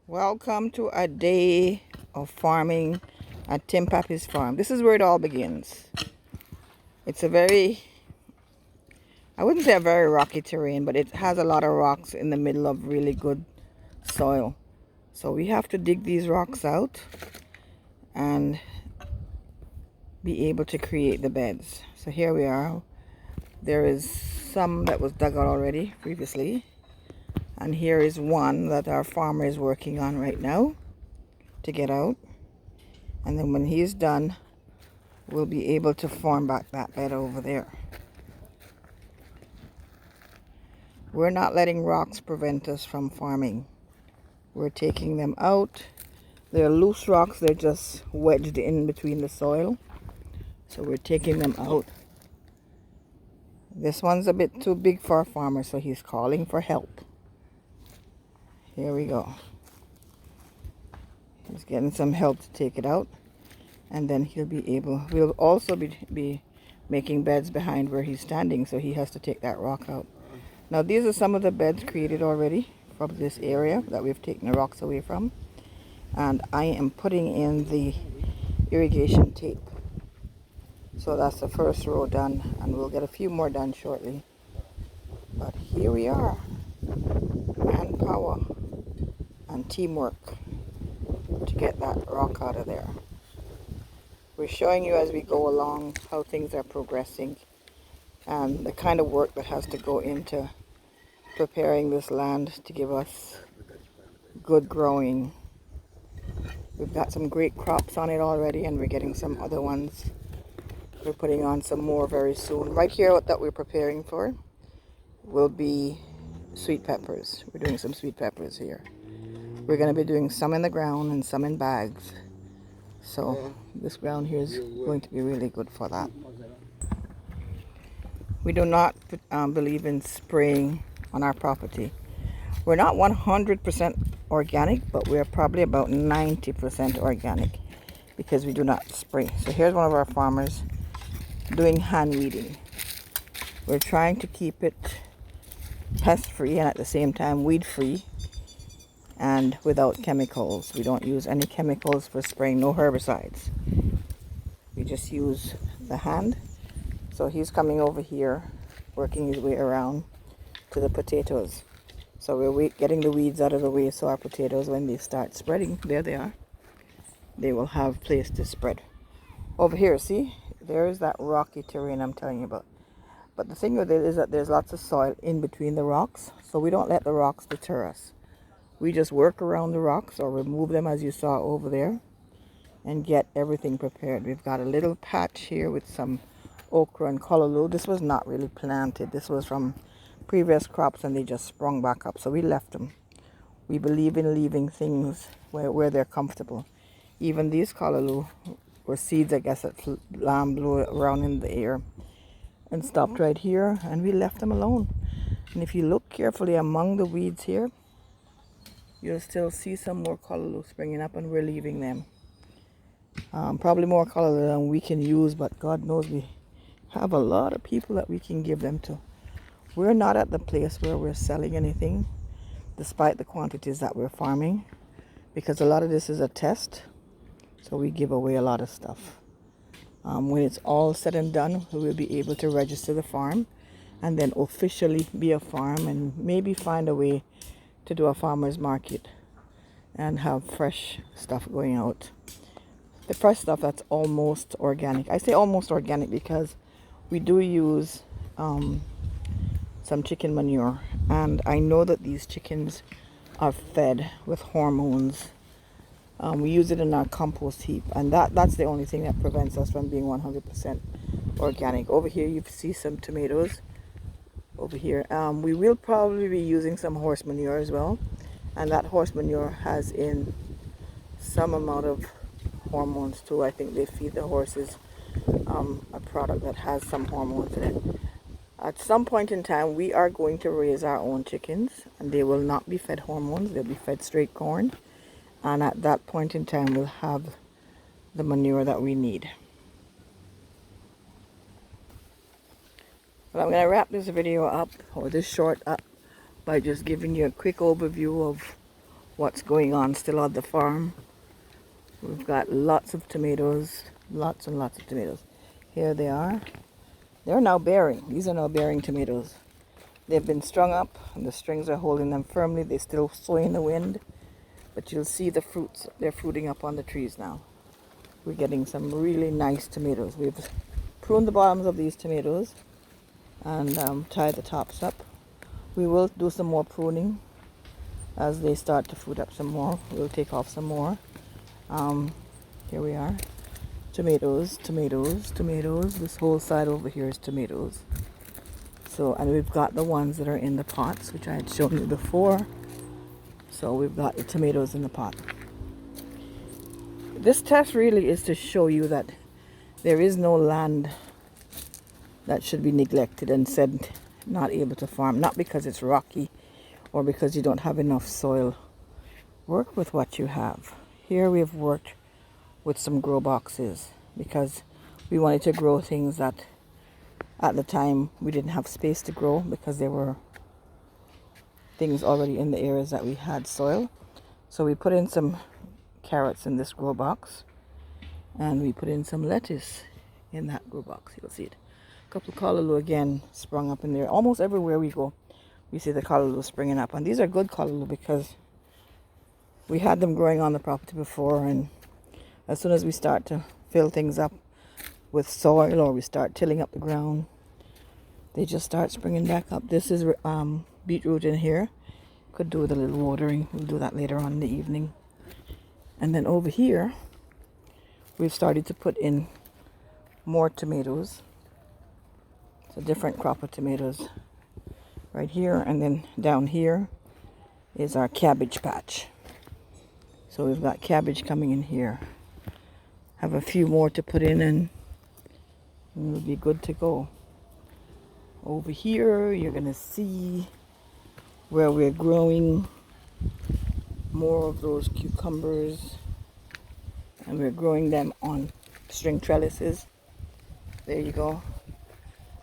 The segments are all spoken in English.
Welcome to a day of farming at Tim Pappies Farm. This is where it all begins. It's a very, I wouldn't say a very rocky terrain, but it has a lot of rocks in the middle of really good soil. So we have to dig these rocks out and be able to create the beds. So here we are. There is some that was dug out already previously. And here is one that our farmer is working on right now to get out. And then when he's done, we'll be able to form back that bed over there. We're not letting rocks prevent us from farming. We're taking them out. They're loose rocks. They're just wedged in between the soil. So we're taking them out. This one's a bit too big for our farmer, so he's calling for help. Here we go. He's getting some help to take it out. And then we'll also be making beds behind where he's standing, so he has to take that rock out. Now these are some of the beds created already from this area that we've taken the rocks away from. And I am putting in the irrigation tape. So that's the first row done, and we'll get a few more done shortly. But here we are. Manpower and teamwork to get that rock out of there. We're showing you as we go along how things are progressing and the kind of work that has to go into preparing this land to give us good growing. We've got some great crops on it already, and we're getting some other ones. We're putting on some more very soon. Right here that we're preparing for will be sweet peppers. We're doing some sweet peppers here. We're going to be doing some in the ground and some in bags. So this ground here is going to be really good for that. We do not believe in spraying on our property. We're not 100% organic, but we're probably about 90% organic because we do not spray. So here's one of our farmers doing hand weeding. We're trying to keep it pest free and at the same time weed free and without chemicals. We don't use any chemicals for spraying, no herbicides. We just use the hand. So he's coming over here, working his way around to the potatoes. So we're getting the weeds out of the way so our potatoes, when they start spreading, there they are, they will have place to spread. Over here, see, there's that rocky terrain I'm telling you about. But the thing with it is that there's lots of soil in between the rocks, so we don't let the rocks deter us. We just work around the rocks or remove them as you saw over there and get everything prepared. We've got a little patch here with some okra and callaloo. This was not really planted. This was from previous crops and they just sprung back up, so we left them. We believe in leaving things where they're comfortable. Even these callaloo were seeds, I guess, that blew around in the air and stopped right here, and we left them alone. And if you look carefully among the weeds here, you'll still see some more callaloo springing up, and we're leaving them. Probably more callaloo than we can use, but God knows we have a lot of people that we can give them to. We're not at the place where we're selling anything, despite the quantities that we're farming, because a lot of this is a test, so we give away a lot of stuff. When it's all said and done, we will be able to register the farm and then officially be a farm and maybe find a way to do a farmer's market and have fresh stuff going out. The fresh stuff that's almost organic. I say almost organic because we do use some chicken manure, and I know that these chickens are fed with hormones. We use it in our compost heap, and that's the only thing that prevents us from being 100% organic. Over here you see some tomatoes over here. We will probably be using some horse manure as well, and that horse manure has in some amount of hormones too. I think they feed the horses a product that has some hormones in it. At some point in time we are going to raise our own chickens, and they will not be fed hormones. They'll be fed straight corn, and at that point in time we'll have the manure that we need. But I'm going to wrap this video up, or this short up, by just giving you a quick overview of what's going on still on the farm. We've got lots of tomatoes, lots and lots of tomatoes. Here they are. They're now bearing. These are now bearing tomatoes. They've been strung up and the strings are holding them firmly. They still sway in the wind, but you'll see the fruits. They're fruiting up on the trees now. We're getting some really nice tomatoes. We've pruned the bottoms of these tomatoes and tied the tops up. We will do some more pruning as they start to fruit up some more. We'll take off some more. Here we are. Tomatoes, tomatoes, tomatoes. This whole side over here is tomatoes. So, and we've got the ones that are in the pots, which I had shown you before. So we've got the tomatoes in the pot. This test really is to show you that there is no land that should be neglected and said not able to farm. Not because it's rocky or because you don't have enough soil. Work with what you have. Here we have worked with some grow boxes because we wanted to grow things that at the time we didn't have space to grow because there were things already in the areas that we had soil. So we put in some carrots in this grow box and we put in some lettuce in that grow box. You'll see it. A couple of callaloo again sprung up in there. Almost everywhere we go we see the callaloo springing up, and these are good callaloo because we had them growing on the property before, and as soon as we start to fill things up with soil or we start tilling up the ground, they just start springing back up. This is beetroot in here. Could do with a little watering. We'll do that later on in the evening. And then over here, we've started to put in more tomatoes. It's a different crop of tomatoes right here. And then down here is our cabbage patch. So we've got cabbage coming in here. Have a few more to put in and we'll be good to go. Over here, you're going to see where we're growing more of those cucumbers, and we're growing them on string trellises. There you go.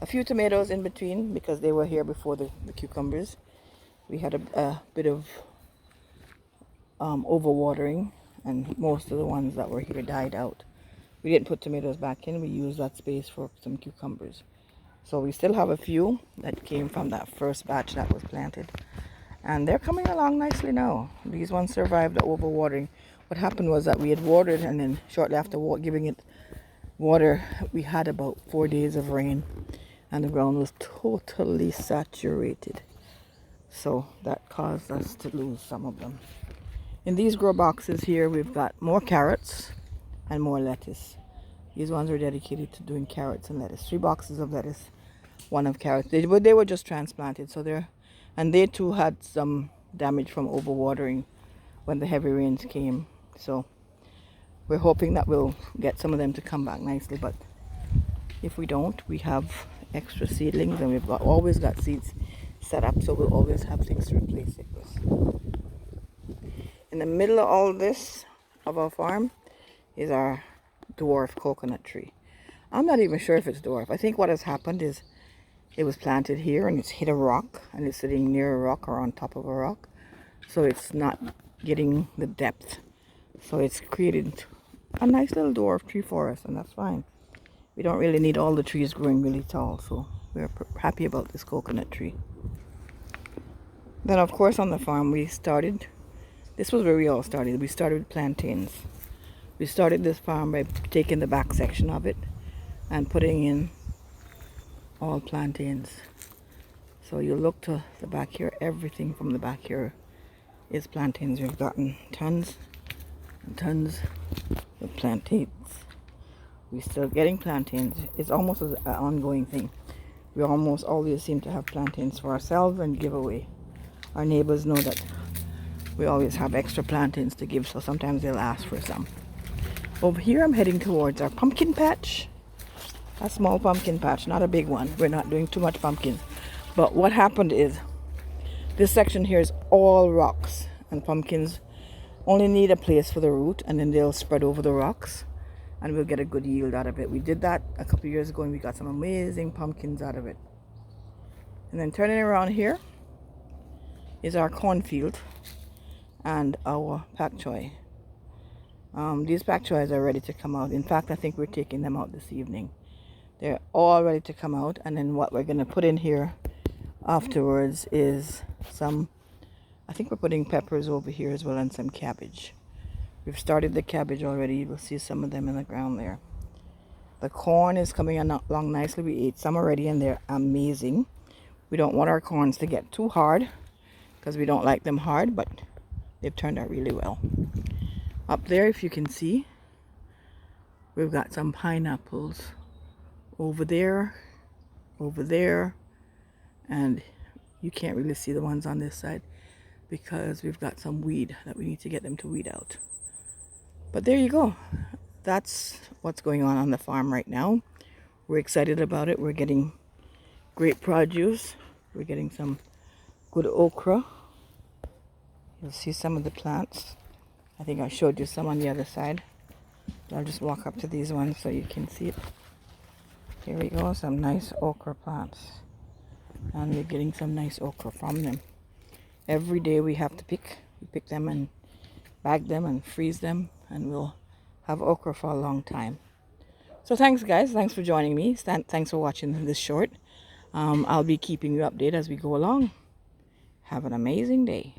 A few tomatoes in between because they were here before the cucumbers. We had a bit of overwatering, and most of the ones that were here died out. We didn't put tomatoes back in. We used that space for some cucumbers. So we still have a few that came from that first batch that was planted. And they're coming along nicely now. These ones survived the overwatering. What happened was that we had watered, and then shortly after giving it water, we had about 4 days of rain. And the ground was totally saturated. So that caused us to lose some of them. In these grow boxes here, we've got more carrots and more lettuce. These ones are dedicated to doing carrots and lettuce. 3 boxes of lettuce, 1 of carrots. They were just transplanted, so they too had some damage from overwatering when the heavy rains came. So we're hoping that we'll get some of them to come back nicely, but if we don't, we have extra seedlings, and we've always got seeds set up, so we'll always have things to replace it with. In the middle of all this of our farm is our dwarf coconut tree. I'm not even sure if it's dwarf. I think what has happened is it was planted here and it's hit a rock, and it's sitting near a rock or on top of a rock, so it's not getting the depth. So it's created a nice little dwarf tree for us, and that's fine. We don't really need all the trees growing really tall, so we're happy about this coconut tree. Then of course on the farm this was where we all started. We started with plantains. We started this farm by taking the back section of it and putting in all plantains. So you look to the back here, everything from the back here is plantains. We've gotten tons and tons of plantains. We're still getting plantains. It's almost an ongoing thing. We almost always seem to have plantains for ourselves and give away. Our neighbors know that we always have extra plantains to give, so sometimes they'll ask for some. Over here I'm heading towards our pumpkin patch. A small pumpkin patch, not a big one. We're not doing too much pumpkins. But what happened is this section here is all rocks, and pumpkins only need a place for the root, and then they'll spread over the rocks, and we'll get a good yield out of it. We did that a couple of years ago, and we got some amazing pumpkins out of it. And then turning around here is our cornfield, and our pak choy. These pak choys are ready to come out. In fact, I think we're taking them out this evening. They're all ready to come out, and then what we're going to put in here afterwards is some, I think we're putting peppers over here as well, and some cabbage. We've started the cabbage already. You will see some of them in the ground there. The corn is coming along nicely. We ate some already and they're amazing. We don't want our corns to get too hard because we don't like them hard, but they've turned out really well. Up there, if you can see, we've got some pineapples over there, and you can't really see the ones on this side because we've got some weed that we need to get them to weed out. But there you go. That's what's going on the farm right now. We're excited about it. We're getting great produce. We're getting some good okra. You'll see some of the plants. I think I showed you some on the other side. I'll just walk up to these ones so you can see it. Here we go, some nice okra plants. And we're getting some nice okra from them. Every day we have to pick. We pick them and bag them and freeze them, and we'll have okra for a long time. So thanks guys, thanks for joining me. Thanks for watching this short. I'll be keeping you updated as we go along. Have an amazing day.